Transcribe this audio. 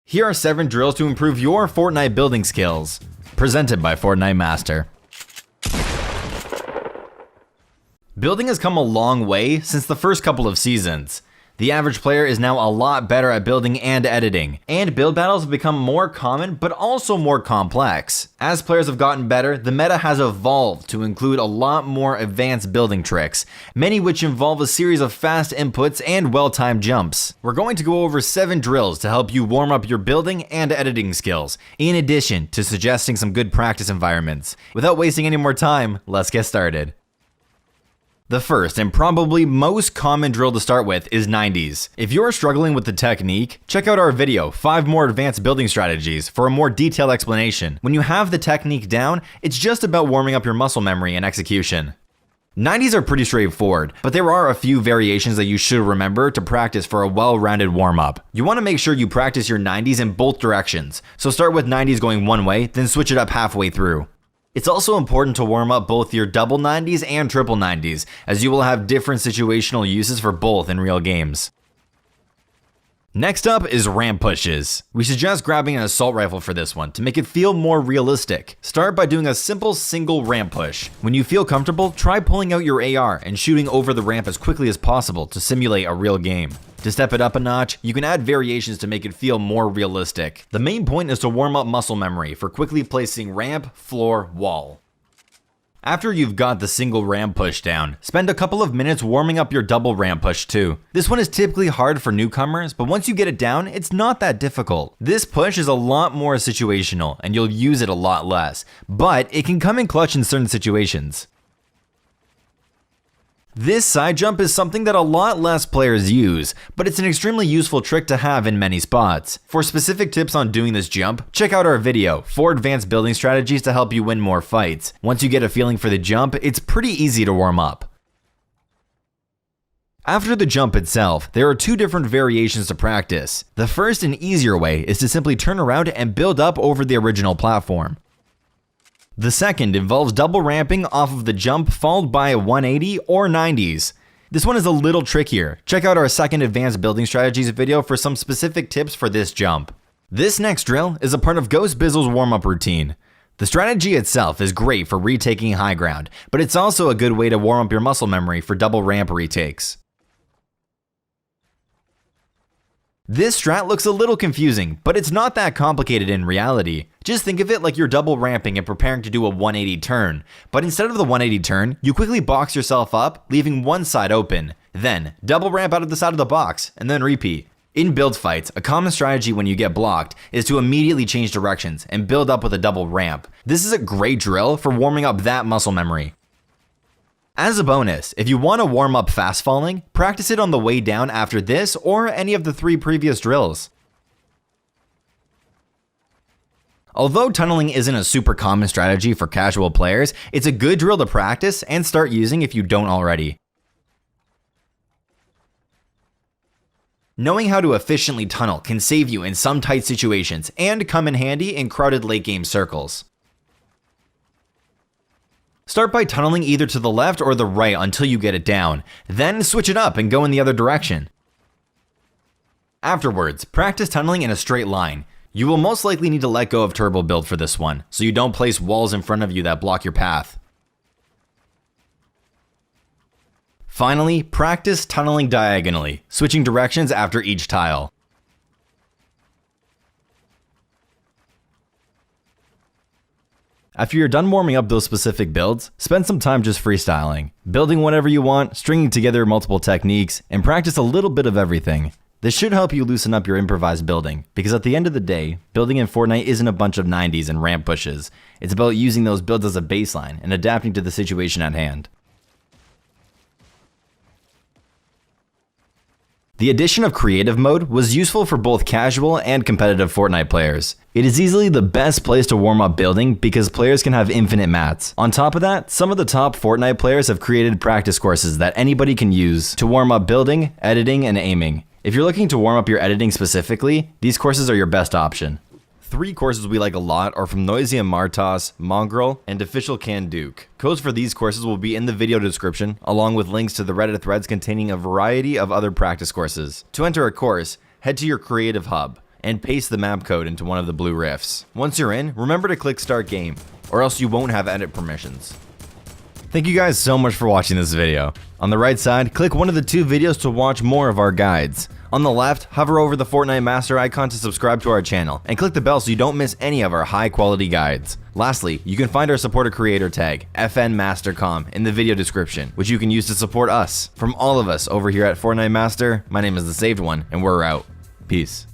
Here are 7 drills to improve your Fortnite building skills. Presented by Fortnite Master. Building has come a long way since the first couple of seasons. The average player is now a lot better at building and editing, and build battles have become more common but also more complex. As players have gotten better, the meta has evolved to include a lot more advanced building tricks, many which involve a series of fast inputs and well-timed jumps. We're going to go over 7 drills to help you warm up your building and editing skills, in addition to suggesting some good practice environments. Without wasting any more time, let's get started. The first and probably most common drill to start with is 90s. If you're struggling with the technique, check out our video, 5 more advanced building strategies, for a more detailed explanation. When you have the technique down, it's just about warming up your muscle memory and execution. 90s are pretty straightforward, but there are a few variations that you should remember to practice for a well-rounded warm-up. You want to make sure you practice your 90s in both directions, so start with 90s going one way, then switch it up halfway through. It's also important to warm up both your double 90s and triple 90s, as you will have different situational uses for both in real games. Next up is ramp pushes. We suggest grabbing an assault rifle for this one to make it feel more realistic. Start by doing a simple single ramp push. When you feel comfortable, try pulling out your AR and shooting over the ramp as quickly as possible to simulate a real game. To step it up a notch, you can add variations to make it feel more realistic. The main point is to warm up muscle memory for quickly placing ramp, floor, wall. After you've got the single ramp push down, spend a couple of minutes warming up your double ramp push too. This one is typically hard for newcomers, but once you get it down, it's not that difficult. This push is a lot more situational, and you'll use it a lot less, but it can come in clutch in certain situations. This side jump is something that a lot less players use, but it's an extremely useful trick to have in many spots. For specific tips on doing this jump, check out our video, 4 advanced building strategies to help you win more fights. Once you get a feeling for the jump, it's pretty easy to warm up. After the jump itself, there are 2 different variations to practice. The first and easier way is to simply turn around and build up over the original platform. The second involves double ramping off of the jump followed by a 180 or 90s. This one is a little trickier. Check out our second advanced building strategies video for some specific tips for this jump. This next drill is a part of Ghost Bizzle's warm-up routine. The strategy itself is great for retaking high ground, but it's also a good way to warm up your muscle memory for double ramp retakes. This strat looks a little confusing, but it's not that complicated in reality. Just think of it like you're double ramping and preparing to do a 180 turn, but instead of the 180 turn, you quickly box yourself up, leaving one side open. Then, double ramp out of the side of the box, and then repeat. In build fights, a common strategy when you get blocked is to immediately change directions and build up with a double ramp. This is a great drill for warming up that muscle memory. As a bonus, if you want to warm up fast falling, practice it on the way down after this or any of the 3 previous drills. Although tunneling isn't a super common strategy for casual players, it's a good drill to practice and start using if you don't already. Knowing how to efficiently tunnel can save you in some tight situations and come in handy in crowded late game circles. Start by tunneling either to the left or the right until you get it down, then switch it up and go in the other direction. Afterwards, practice tunneling in a straight line. You will most likely need to let go of turbo build for this one, so you don't place walls in front of you that block your path. Finally, practice tunneling diagonally, switching directions after each tile. After you're done warming up those specific builds, spend some time just freestyling, building whatever you want, stringing together multiple techniques, and practice a little bit of everything. This should help you loosen up your improvised building, because at the end of the day, building in Fortnite isn't a bunch of 90s and ramp pushes. It's about using those builds as a baseline and adapting to the situation at hand. The addition of creative mode was useful for both casual and competitive Fortnite players. It is easily the best place to warm up building because players can have infinite mats. On top of that, some of the top Fortnite players have created practice courses that anybody can use to warm up building, editing, and aiming. If you're looking to warm up your editing specifically, these courses are your best option. 3 courses we like a lot are from Noisy and Martos, Mongrel, and Official Can Duke. Codes for these courses will be in the video description, along with links to the Reddit threads containing a variety of other practice courses. To enter a course, head to your creative hub. and paste the map code into one of the blue rifts. Once you're in, remember to click Start Game, or else you won't have edit permissions. Thank you guys so much for watching this video. On the right side, click one of the 2 videos to watch more of our guides. On the left, hover over the Fortnite Master icon to subscribe to our channel, and click the bell so you don't miss any of our high quality guides. Lastly, you can find our support a creator tag, FNMasterCom, in the video description, which you can use to support us. From all of us over here at Fortnite Master, my name is The Saved One, and we're out. Peace.